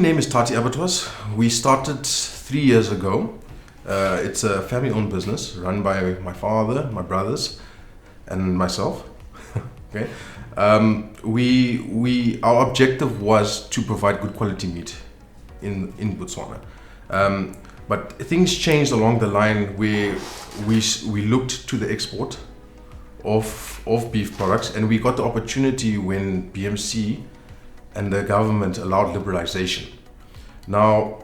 name is Tati Abbatoirs. We started 3 years ago. It's a family-owned business run by my father, my brothers, and myself. Okay. Our objective was to provide good quality meat in Botswana. But things changed along the line where we looked to the export of beef products, and we got the opportunity when BMC and the government allowed liberalization. Now,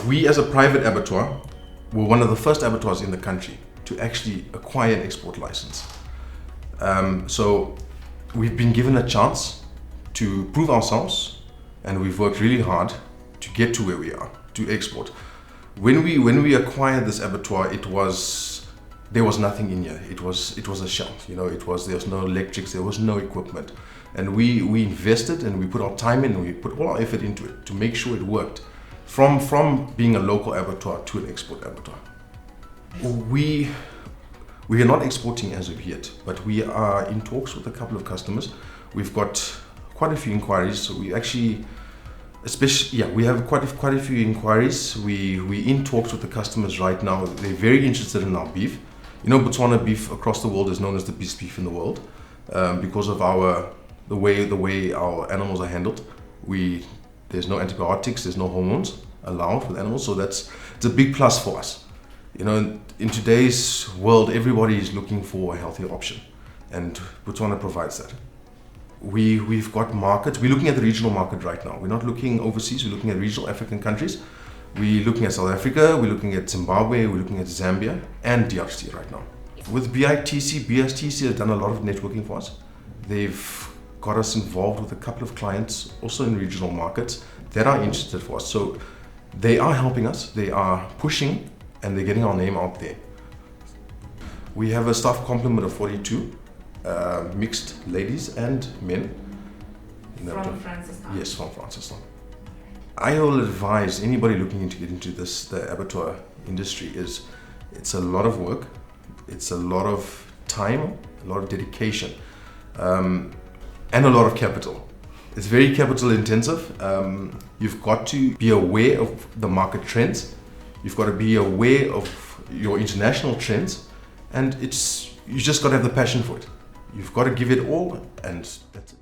we as a private abattoir were one of the first abattoirs in the country to actually acquire an export license. So we've been given a chance to prove ourselves, and we've worked really hard to get to where we are, to export. When we acquired this abattoir, there was nothing in here. It was a shell. There was no electrics, there was no equipment. And we invested, and we put our time in, and we put all our effort into it to make sure it worked. From being a local abattoir to an export abattoir. We are not exporting as of yet, but we are in talks with a couple of customers. We've got quite a few inquiries, so we have quite a few inquiries. We're in talks with the customers right now. They're very interested in our beef. Botswana beef across the world is known as the best beef in the world because of the way our animals are handled. There's no antibiotics, there's no hormones allowed with animals, so it's a big plus for us. In today's world, everybody is looking for a healthier option, and Botswana provides that. We've got markets. We're looking at the regional market right now. We're not looking overseas, we're looking at regional African countries. We're looking at South Africa, we're looking at Zimbabwe, we're looking at Zambia and DRC right now. With BITC has done a lot of networking for us. They've got us involved with a couple of clients also in regional markets that are interested for us. So they are helping us, they are pushing, and they're getting our name out there. We have a staff complement of 42 mixed ladies and men. From Francistown? Yes, from Francistown. I will advise anybody looking to get into the abattoir industry it's a lot of work, it's a lot of time, a lot of dedication, and a lot of capital. It's very capital intensive. You've got to be aware of the market trends. You've got to be aware of your international trends, and you just got to have the passion for it. You've got to give it all, and that's it.